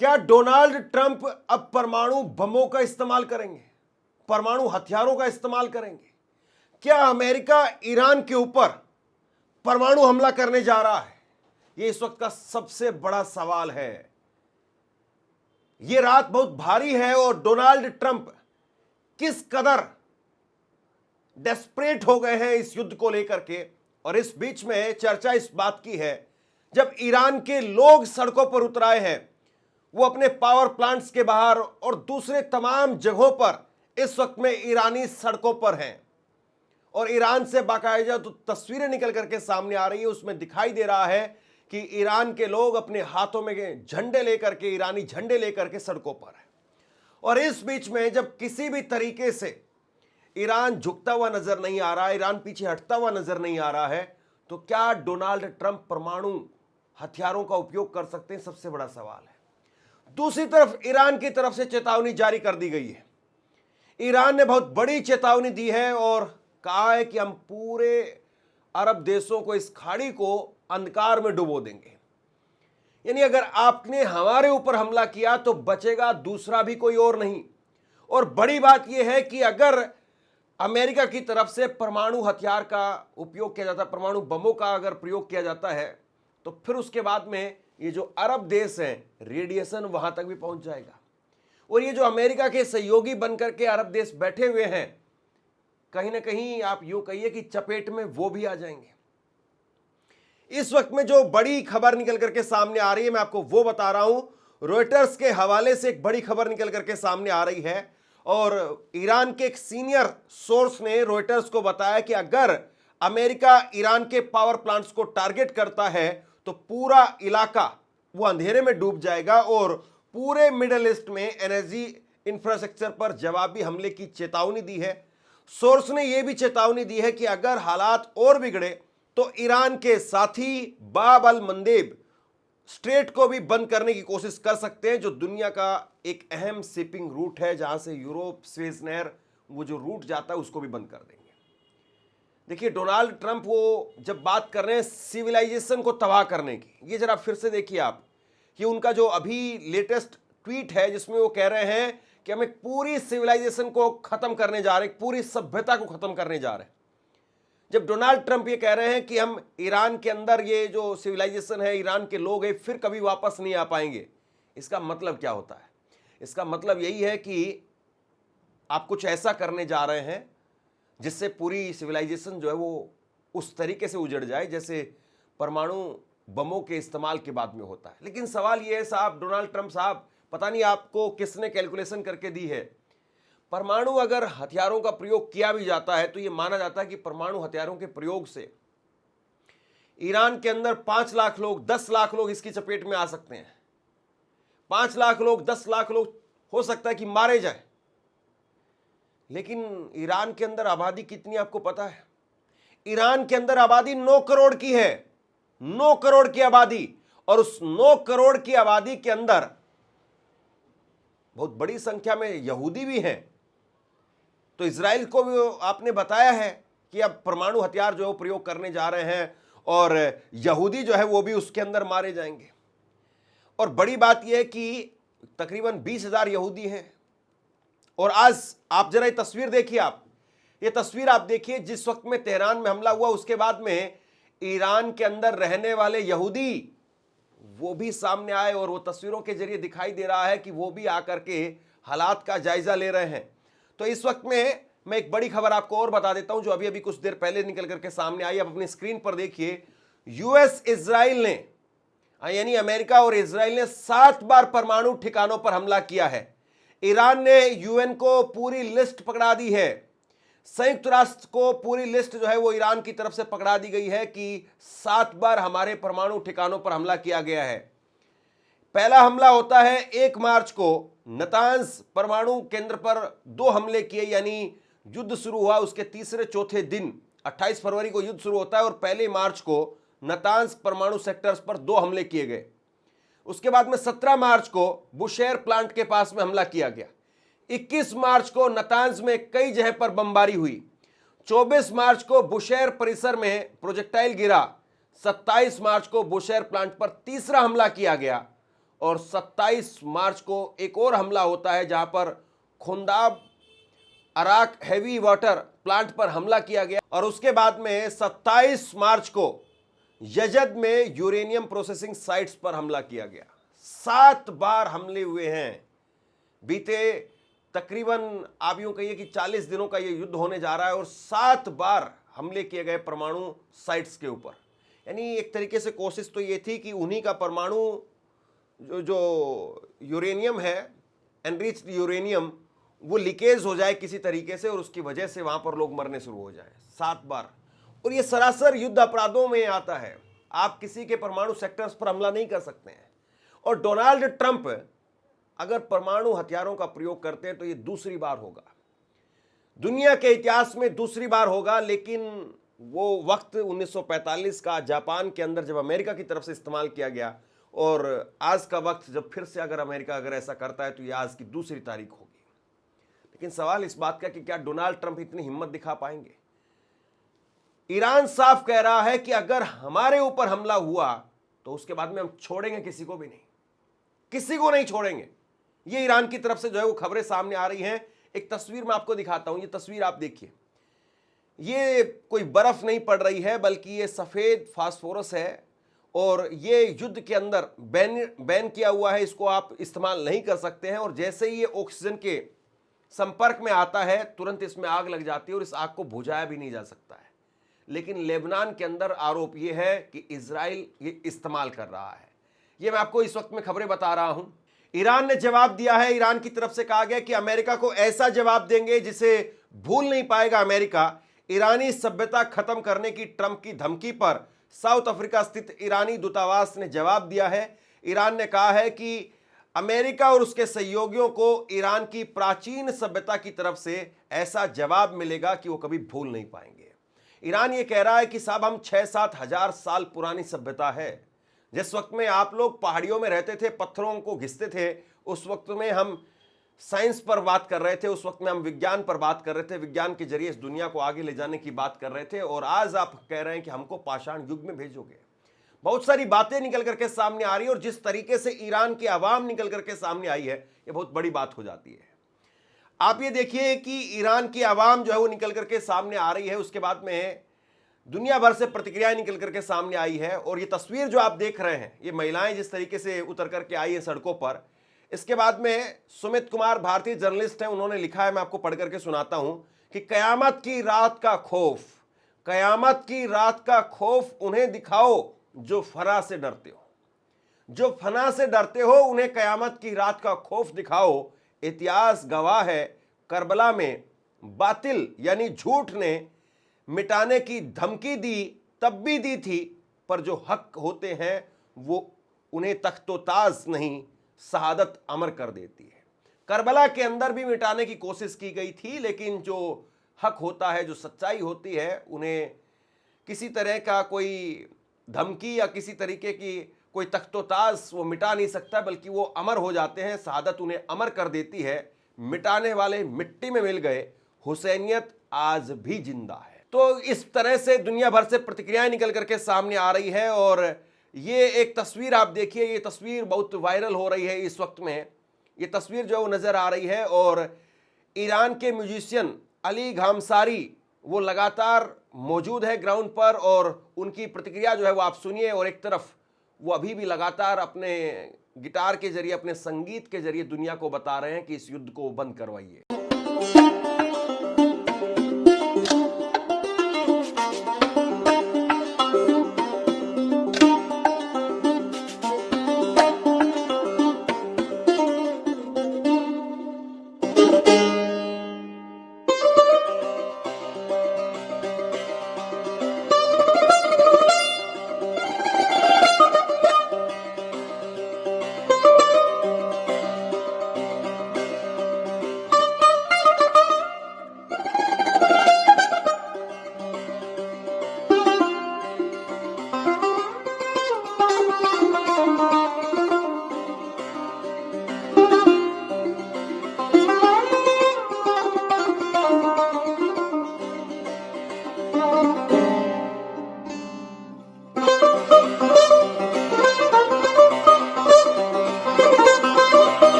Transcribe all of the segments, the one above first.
क्या Donald Trump अब परमाणु बमों का इस्तेमाल करेंगे, परमाणु हथियारों का इस्तेमाल करेंगे? क्या अमेरिका ईरान के ऊपर परमाणु हमला करने जा रहा है? यह इस वक्त का सबसे बड़ा सवाल है। यह रात बहुत भारी है और डोनाल्ड ट्रंप किस कदर डेस्परेट हो गए हैं इस युद्ध को लेकर के। और इस बीच में चर्चा इस बात की है, जब ईरान के लोग सड़कों पर उतर आए हैं, वो अपने पावर प्लांट्स के बाहर और दूसरे तमाम जगहों पर इस वक्त में ईरानी सड़कों पर हैं और ईरान से बाकायदा तो तस्वीरें निकल करके सामने आ रही है। उसमें दिखाई दे रहा है कि ईरान के लोग अपने हाथों में झंडे लेकर के, ईरानी झंडे लेकर के सड़कों पर हैं। और इस बीच में जब किसी भी तरीके से ईरान झुकता हुआ नजर नहीं आ रहा है, ईरान पीछे हटता हुआ नजर नहीं आ रहा है, तो क्या डोनाल्ड ट्रंप परमाणु हथियारों का उपयोग कर सकते हैं? सबसे बड़ा सवाल है। दूसरी तरफ ईरान की तरफ से चेतावनी जारी कर दी गई है। ईरान ने बहुत बड़ी चेतावनी दी है और कहा है कि हम पूरे अरब देशों को, इस खाड़ी को अंधकार में डुबो देंगे। यानी अगर आपने हमारे ऊपर हमला किया तो बचेगा दूसरा भी कोई और नहीं। और बड़ी बात यह है कि अगर अमेरिका की तरफ से परमाणु हथियार का उपयोग किया जाता है, परमाणु बमों का अगर प्रयोग किया जाता है, तो फिर उसके बाद में ये जो अरब देश हैं, रेडिएशन वहां तक भी पहुंच जाएगा। और ये जो अमेरिका के सहयोगी बनकर के अरब देश बैठे हुए हैं, कहीं ना कहीं आप यूं कहिए कि चपेट में वो भी आ जाएंगे। इस वक्त में जो बड़ी खबर निकल करके सामने आ रही है, मैं आपको वो बता रहा हूं। रॉयटर्स के हवाले से एक बड़ी खबर निकल करके सामने आ रही है और ईरान के एक सीनियर सोर्स ने रॉयटर्स को बताया कि अगर अमेरिका ईरान के पावर प्लांट्स को टारगेट करता है तो पूरा इलाका वो अंधेरे में डूब जाएगा और पूरे मिडिल ईस्ट में एनर्जी इंफ्रास्ट्रक्चर पर जवाबी हमले की चेतावनी दी है। सोर्स ने यह भी चेतावनी दी है कि अगर हालात और बिगड़े तो ईरान के साथी बाब अल मंदेब स्ट्रेट को भी बंद करने की कोशिश कर सकते हैं, जो दुनिया का एक अहम शिपिंग रूट है, जहां से यूरोप, स्वेज नहर, वो जो रूट जाता है उसको भी बंद कर देंगे। देखिए, डोनाल्ड ट्रंप वो जब बात कर रहे हैं सिविलाइजेशन को तबाह करने की, ये जरा फिर से देखिए आप कि उनका जो अभी लेटेस्ट ट्वीट है जिसमें वो कह रहे हैं कि हम एक पूरी सिविलाइजेशन को खत्म करने जा रहे हैं, पूरी सभ्यता को खत्म करने जा रहे हैं। जब डोनाल्ड ट्रंप ये कह रहे हैं कि हम ईरान के अंदर ये जो सिविलाइजेशन है, ईरान के लोग हैं, फिर कभी वापस नहीं आ पाएंगे, इसका मतलब क्या होता है? इसका मतलब यही है कि आप कुछ ऐसा करने जा रहे हैं जिससे पूरी सिविलाइजेशन जो है वो उस तरीके से उजड़ जाए जैसे परमाणु बमों के इस्तेमाल के बाद में होता है। लेकिन सवाल यह है साहब, डोनाल्ड ट्रंप साहब, पता नहीं आपको किसने कैलकुलेशन करके दी है, परमाणु अगर हथियारों का प्रयोग किया भी जाता है तो यह माना जाता है कि परमाणु हथियारों के प्रयोग से ईरान के अंदर 5 लाख लोग, 10 लाख लोग इसकी चपेट में आ सकते हैं। 5 लाख लोग, 10 लाख लोग हो सकता है कि मारे जाए। लेकिन ईरान के अंदर आबादी कितनी आपको पता है? ईरान के अंदर आबादी 9 करोड़ की है, 9 करोड़ की आबादी। और उस 9 करोड़ की आबादी के अंदर बहुत बड़ी संख्या में यहूदी भी हैं। तो इजराइल को भी आपने बताया है कि अब परमाणु हथियार जो है वो प्रयोग करने जा रहे हैं और यहूदी जो है वो भी उसके अंदर मारे जाएंगे। और बड़ी बात यह है कि तकरीबन 20,000 यहूदी हैं। और आज आप जरा ये तस्वीर देखिए, ये तस्वीर आप देखिए, जिस वक्त में तेहरान में हमला हुआ उसके बाद में ईरान के अंदर रहने वाले यहूदी वो भी सामने आए और वो तस्वीरों के जरिए दिखाई दे रहा है कि वो भी आकर के हालात का जायजा ले रहे हैं। तो इस वक्त में मैं एक बड़ी खबर आपको और बता देता हूं जो अभी अभी कुछ देर पहले निकल करके सामने आई। आप अपनी स्क्रीन पर देखिए, यूएस इजराइल ने, यानी अमेरिका और इजराइल ने 7 बार परमाणु ठिकानों पर हमला किया है। ईरान ने यूएन को पूरी लिस्ट पकड़ा दी है, संयुक्त राष्ट्र को पूरी लिस्ट जो है वो ईरान की तरफ से पकड़ा दी गई है कि 7 बार हमारे परमाणु ठिकानों पर हमला किया गया है। पहला हमला होता है 1 मार्च को, नतांज परमाणु केंद्र पर 2 हमले किए, यानी युद्ध शुरू हुआ उसके तीसरे चौथे दिन 28 फरवरी को युद्ध शुरू होता है और 1 मार्च को नतांज परमाणु सेक्टर्स पर 2 हमले किए गए। उसके बाद में 17 मार्च को बुशेर प्लांट के पास में हमला किया गया। 21 मार्च को नतांज में कई जगह पर बमबारी हुई। 24 मार्च को बुशेर परिसर में प्रोजेक्टाइल गिरा। 27 मार्च को बुशेर प्लांट पर तीसरा हमला किया गया और 27 मार्च को एक और हमला होता है जहां पर खुंदाब अराक हैवी वाटर प्लांट पर हमला किया गया और उसके बाद में 27 मार्च को यजद में यूरेनियम प्रोसेसिंग साइट्स पर हमला किया गया। 7 बार हमले हुए हैं। बीते तकरीबन आप यूं कहिए कि 40 दिनों का यह युद्ध होने जा रहा है और 7 बार हमले किए गए परमाणु साइट्स के ऊपर। यानी एक तरीके से कोशिश तो ये थी कि उन्हीं का परमाणु जो यूरेनियम है, एनरिच्ड यूरेनियम, वो लीकेज हो जाए किसी तरीके से और उसकी वजह से वहां पर लोग मरने शुरू हो जाए। 7 बार। और ये सरासर युद्ध अपराधों में आता है। आप किसी के परमाणु सेक्टर्स पर हमला नहीं कर सकते हैं। और डोनाल्ड ट्रंप अगर परमाणु हथियारों का प्रयोग करते हैं तो ये दूसरी बार होगा, दुनिया के इतिहास में दूसरी बार होगा। लेकिन वो वक्त 1945 का जापान के अंदर जब अमेरिका की तरफ से इस्तेमाल किया गया और आज का वक्त जब फिर से अगर अमेरिका अगर ऐसा करता है तो ये आज की दूसरी तारीख होगी। लेकिन सवाल इस बात का कि क्या डोनाल्ड ट्रंप इतनी हिम्मत दिखा पाएंगे? ईरान साफ कह रहा है कि अगर हमारे ऊपर हमला हुआ तो उसके बाद में हम छोड़ेंगे किसी को भी नहीं, किसी को नहीं छोड़ेंगे। ये ईरान की तरफ से जो है वो खबरें सामने आ रही हैं। एक तस्वीर मैं आपको दिखाता हूं। ये तस्वीर आप देखिए, ये कोई बर्फ नहीं पड़ रही है बल्कि ये सफेद फास्फोरस है और ये युद्ध के अंदर बैन किया हुआ है, इसको आप इस्तेमाल नहीं कर सकते हैं। और जैसे ही ये ऑक्सीजन के संपर्क में आता है तुरंत इसमें आग लग जाती है और इस आग को बुझाया भी नहीं जा सकता है। लेकिन लेबनान के अंदर आरोप ये है कि इजराइल ये इस्तेमाल कर रहा है। ये मैं आपको इस वक्त में खबरें बता रहा हूं। ईरान ने जवाब दिया है। ईरान की तरफ से कहा गया कि अमेरिका को ऐसा जवाब देंगे जिसे भूल नहीं पाएगा अमेरिका। ईरानी सभ्यता खत्म करने की ट्रंप की धमकी पर साउथ अफ्रीका स्थित ईरानी दूतावास ने जवाब दिया है। ईरान ने कहा है कि अमेरिका और उसके सहयोगियों को ईरान की प्राचीन सभ्यता की तरफ से ऐसा जवाब मिलेगा कि वो कभी भूल नहीं पाएंगे। ईरान ये कह रहा है कि साहब हम 6-7 हजार साल पुरानी सभ्यता है। जिस वक्त में आप लोग पहाड़ियों में रहते थे, पत्थरों को घिसते थे, उस वक्त में हम साइंस पर बात कर रहे थे, उस वक्त में हम विज्ञान पर बात कर रहे थे, विज्ञान के जरिए इस दुनिया को आगे ले जाने की बात कर रहे थे। और आज आप कह रहे हैं कि हमको पाषाण युग में भेजोगे। बहुत सारी बातें निकल करके सामने आ रही है और जिस तरीके से ईरान की आवाम निकल करके सामने आई है ये बहुत बड़ी बात हो जाती है। आप ये देखिए कि ईरान की आवाम जो है वो निकल करके सामने आ रही है, उसके बाद में दुनिया भर से प्रतिक्रियाएं निकल करके सामने आई है। और ये तस्वीर जो आप देख रहे हैं, ये महिलाएं जिस तरीके से उतर करके आई है सड़कों पर, इसके बाद में सुमित कुमार भारतीय जर्नलिस्ट हैं, उन्होंने लिखा है, मैं आपको पढ़ करके सुनाता हूं कि कयामत की रात का खौफ, कयामत की रात का खौफ उन्हें दिखाओ जो फना से डरते हो, जो फना से डरते हो उन्हें कयामत की रात का खौफ दिखाओ। इतिहास गवाह है करबला में बातिल यानी झूठ ने मिटाने की धमकी दी, तब भी दी थी, पर जो हक होते हैं वो उन्हें तख्तोताज नहीं शहादत अमर कर देती है। करबला के अंदर भी मिटाने की कोशिश की गई थी, लेकिन जो हक होता है, जो सच्चाई होती है, उन्हें किसी तरह का कोई धमकी या किसी तरीके की कोई तख्तोताज वो मिटा नहीं सकता, बल्कि वो अमर हो जाते हैं। शहादत उन्हें अमर कर देती है। मिटाने वाले मिट्टी में मिल गए, हुसैनियत आज भी जिंदा है। तो इस तरह से दुनिया भर से प्रतिक्रियाएं निकल करके सामने आ रही है। और ये एक तस्वीर आप देखिए, ये तस्वीर बहुत वायरल हो रही है इस वक्त में। ये तस्वीर जो है वो नजर आ रही है और ईरान के म्यूजिशियन अली घामसारी वो लगातार मौजूद है ग्राउंड पर और उनकी प्रतिक्रिया जो है वो आप सुनिए। और एक तरफ वो अभी भी लगातार अपने गिटार के जरिए, अपने संगीत के जरिए दुनिया को बता रहे हैं कि इस युद्ध को बंद करवाइए।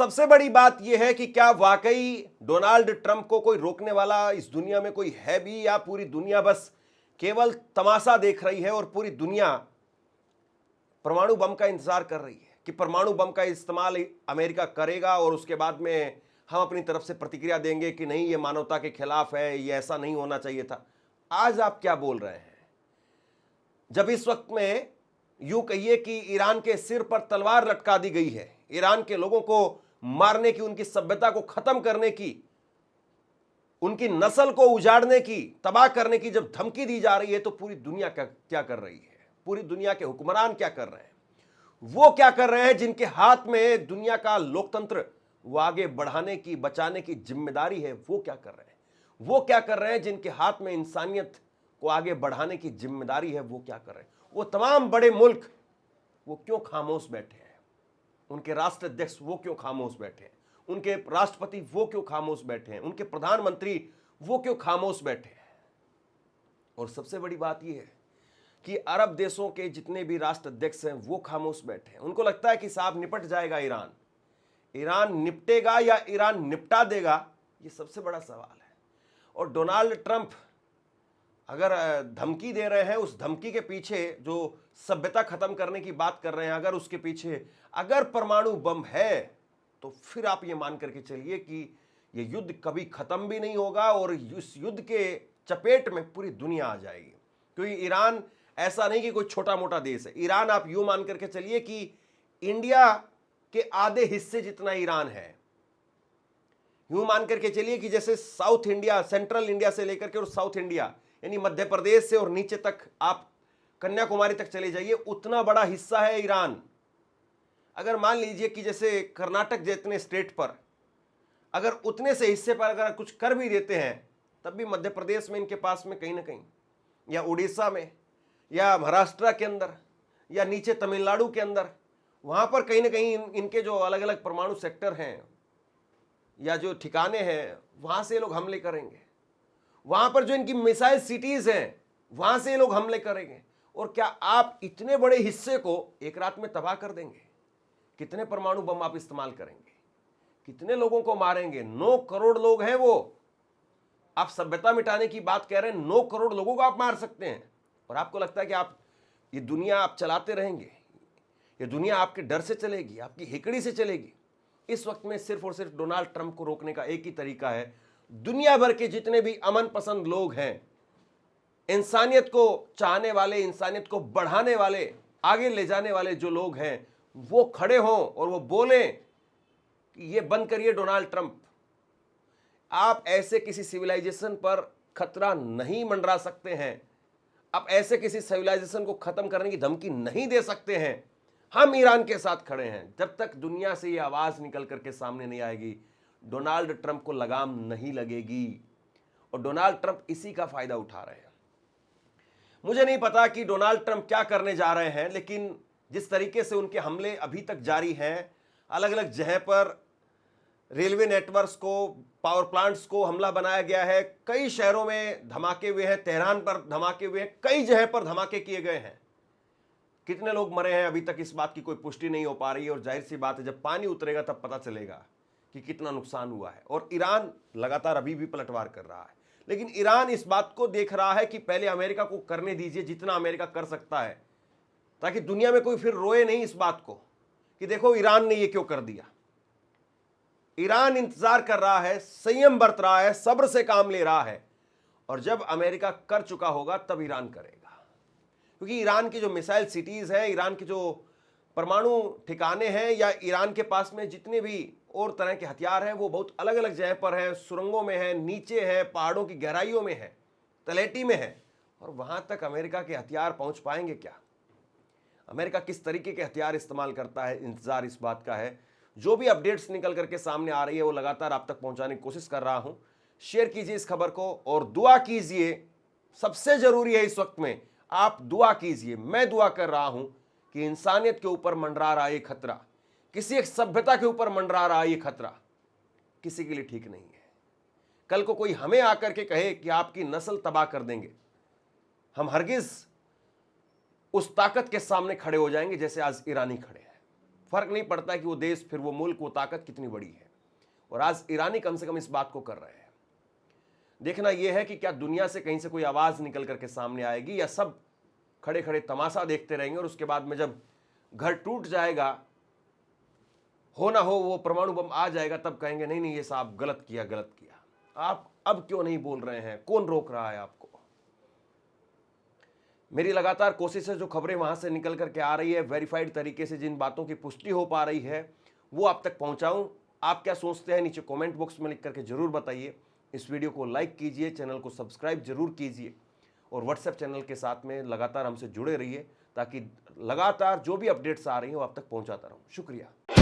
सबसे बड़ी बात यह है कि क्या वाकई डोनाल्ड ट्रंप को कोई रोकने वाला इस दुनिया में कोई है भी, या पूरी दुनिया बस केवल तमाशा देख रही है और पूरी दुनिया परमाणु बम का इंतजार कर रही है कि परमाणु बम का इस्तेमाल अमेरिका करेगा और उसके बाद में हम अपनी तरफ से प्रतिक्रिया देंगे कि नहीं, ये मानवता के खिलाफ है, ये ऐसा नहीं होना चाहिए था। आज आप क्या बोल रहे हैं? जब इस वक्त में यूं कहिए कि ईरान के सिर पर तलवार लटका दी गई है, ईरान के लोगों को मारने की, उनकी सभ्यता को खत्म करने की, उनकी नस्ल को उजाड़ने की, तबाह करने की जब धमकी दी जा रही है, तो पूरी दुनिया क्या कर रही है? पूरी दुनिया के हुक्मरान क्या कर रहे हैं? वो क्या कर रहे हैं जिनके हाथ में दुनिया का लोकतंत्र वो आगे बढ़ाने की, बचाने की जिम्मेदारी है? वो क्या कर रहे हैं? वो क्या कर रहे हैं जिनके हाथ में इंसानियत को आगे बढ़ाने की जिम्मेदारी है? वो क्या कर रहे हैं? वो तमाम बड़े मुल्क वो क्यों खामोश बैठे हैं? उनके राष्ट्राध्यक्ष वो क्यों खामोश बैठे हैं? उनके राष्ट्रपति वो क्यों खामोश बैठे हैं? उनके प्रधानमंत्री वो क्यों खामोश बैठे हैं? और सबसे बड़ी बात यह है कि अरब देशों के जितने भी राष्ट्राध्यक्ष हैं वो खामोश बैठे हैं। उनको लगता है कि साहब निपट जाएगा ईरान। ईरान निपटेगा या ईरान निपटा देगा, ये सबसे बड़ा सवाल है। और डोनाल्ड ट्रंप अगर धमकी दे रहे हैं, उस धमकी के पीछे जो सभ्यता खत्म करने की बात कर रहे हैं, अगर उसके पीछे अगर परमाणु बम है, तो फिर आप ये मान करके चलिए कि ये युद्ध कभी खत्म भी नहीं होगा और इस युद्ध के चपेट में पूरी दुनिया आ जाएगी। क्योंकि ईरान ऐसा नहीं कि कोई छोटा मोटा देश है। ईरान आप यूं मान करके चलिए कि इंडिया के आधे हिस्से जितना ईरान है। यूं मान करके चलिए कि जैसे साउथ इंडिया, सेंट्रल इंडिया से लेकर के और साउथ इंडिया यानी मध्य प्रदेश से और नीचे तक आप कन्याकुमारी तक चले जाइए, उतना बड़ा हिस्सा है ईरान। अगर मान लीजिए कि जैसे कर्नाटक जितने स्टेट पर अगर उतने से हिस्से पर अगर कुछ कर भी देते हैं, तब भी मध्य प्रदेश में इनके पास में कहीं ना कहीं, या उड़ीसा में, या महाराष्ट्र के अंदर, या नीचे तमिलनाडु के अंदर, वहां पर कहीं ना कहीं इनके जो अलग अलग परमाणु सेक्टर हैं या जो ठिकाने हैं, वहां से लोग हमले करेंगे। वहां पर जो इनकी मिसाइल सिटीज हैं, वहां से लोग हमले करेंगे। और क्या आप इतने बड़े हिस्से को एक रात में तबाह कर देंगे? कितने परमाणु बम आप इस्तेमाल करेंगे? कितने लोगों को मारेंगे? 9 करोड़ लोग हैं वो। आप सभ्यता मिटाने की बात कह रहे हैं, 9 करोड़ लोगों को आप मार सकते हैं। और आपको लगता है कि आप ये दुनिया आप चलाते रहेंगे? ये दुनिया आपके डर से चलेगी, आपकी हिकड़ी से चलेगी? इस वक्त में सिर्फ और सिर्फ डोनाल्ड ट्रंप को रोकने का एक ही तरीका है। दुनिया भर के जितने भी अमन पसंद लोग हैं, इंसानियत को चाहने वाले, इंसानियत को बढ़ाने वाले, आगे ले जाने वाले जो लोग हैं, वो खड़े हों और वो बोलें कि ये बंद करिए डोनाल्ड ट्रंप। आप ऐसे किसी सिविलाइजेशन पर खतरा नहीं मंडरा सकते हैं। आप ऐसे किसी सिविलाइजेशन को खत्म करने की धमकी नहीं दे सकते हैं। हम ईरान के साथ खड़े हैं। जब तक दुनिया से ये आवाज निकल करके सामने नहीं आएगी, डोनाल्ड ट्रंप को लगाम नहीं लगेगी। और डोनाल्ड ट्रंप इसी का फायदा उठा रहे हैं। मुझे नहीं पता कि डोनाल्ड ट्रंप क्या करने जा रहे हैं, लेकिन जिस तरीके से उनके हमले अभी तक जारी हैं, अलग अलग जगह पर रेलवे नेटवर्क्स को, पावर प्लांट्स को हमला बनाया गया है, कई शहरों में धमाके हुए हैं, तेहरान पर धमाके हुए हैं, कई जगह पर धमाके किए गए हैं। कितने लोग मरे हैं अभी तक इस बात की कोई पुष्टि नहीं हो पा रही है। और जाहिर सी बात है, जब पानी उतरेगा तब पता चलेगा कि कितना नुकसान हुआ है। और ईरान लगातार अभी भी पलटवार कर रहा है, लेकिन ईरान इस बात को देख रहा है कि पहले अमेरिका को करने दीजिए जितना अमेरिका कर सकता है, ताकि दुनिया में कोई फिर रोए नहीं इस बात को कि देखो ईरान ने ये क्यों कर दिया। ईरान इंतजार कर रहा है, संयम बरत रहा है, सब्र से काम ले रहा है। और जब अमेरिका कर चुका होगा तब ईरान करेगा। क्योंकि ईरान की जो मिसाइल सिटीज है, ईरान के जो परमाणु ठिकाने हैं, या ईरान के पास में जितने भी और तरह के हथियार हैं, वो बहुत अलग अलग जगह पर हैं। सुरंगों में है, नीचे है, पहाड़ों की गहराइयों में है, तलेटी में है। और वहां तक अमेरिका के हथियार पहुंच पाएंगे क्या? अमेरिका किस तरीके के हथियार इस्तेमाल करता है, इंतजार इस बात का है। जो भी अपडेट्स निकल करके सामने आ रही है, वो लगातार आप तक पहुंचाने की कोशिश कर रहा हूं। शेयर कीजिए इस खबर को और दुआ कीजिए। सबसे जरूरी है इस वक्त में आप दुआ कीजिए। मैं दुआ कर रहा हूं कि इंसानियत के ऊपर मंडरा रहा ये खतरा, किसी एक सभ्यता के ऊपर मंडरा रहा ये खतरा, किसी के लिए ठीक नहीं है। कल को कोई हमें आकर के कहे कि आपकी नस्ल तबाह कर देंगे, हम हरगिज उस ताकत के सामने खड़े हो जाएंगे जैसे आज ईरानी खड़े हैं। फर्क नहीं पड़ता कि वो देश, फिर वो मुल्क, वो ताकत कितनी बड़ी है। और आज ईरानी कम से कम इस बात को कर रहे हैं। देखना यह है कि क्या दुनिया से कहीं से कोई आवाज निकल करके सामने आएगी, या सब खड़े खड़े तमाशा देखते रहेंगे और उसके बाद में जब घर टूट जाएगा, हो ना हो वो परमाणु बम आ जाएगा, तब कहेंगे नहीं नहीं ये साहब गलत किया, गलत किया। आप अब क्यों नहीं बोल रहे हैं? कौन रोक रहा है आपको? मेरी लगातार कोशिश है, जो खबरें वहां से निकल करके आ रही है, वेरीफाइड तरीके से जिन बातों की पुष्टि हो पा रही है, वो आप तक पहुंचाऊं। आप क्या सोचते हैं नीचे कमेंट बॉक्स में लिख करके जरूर बताइए। इस वीडियो को लाइक कीजिए, चैनल को सब्सक्राइब जरूर कीजिए और व्हाट्सएप चैनल के साथ में लगातार हमसे जुड़े रहिए, ताकि लगातार जो भी अपडेट्स आ रही हैं वो आप तक पहुंचाता रहूं। शुक्रिया।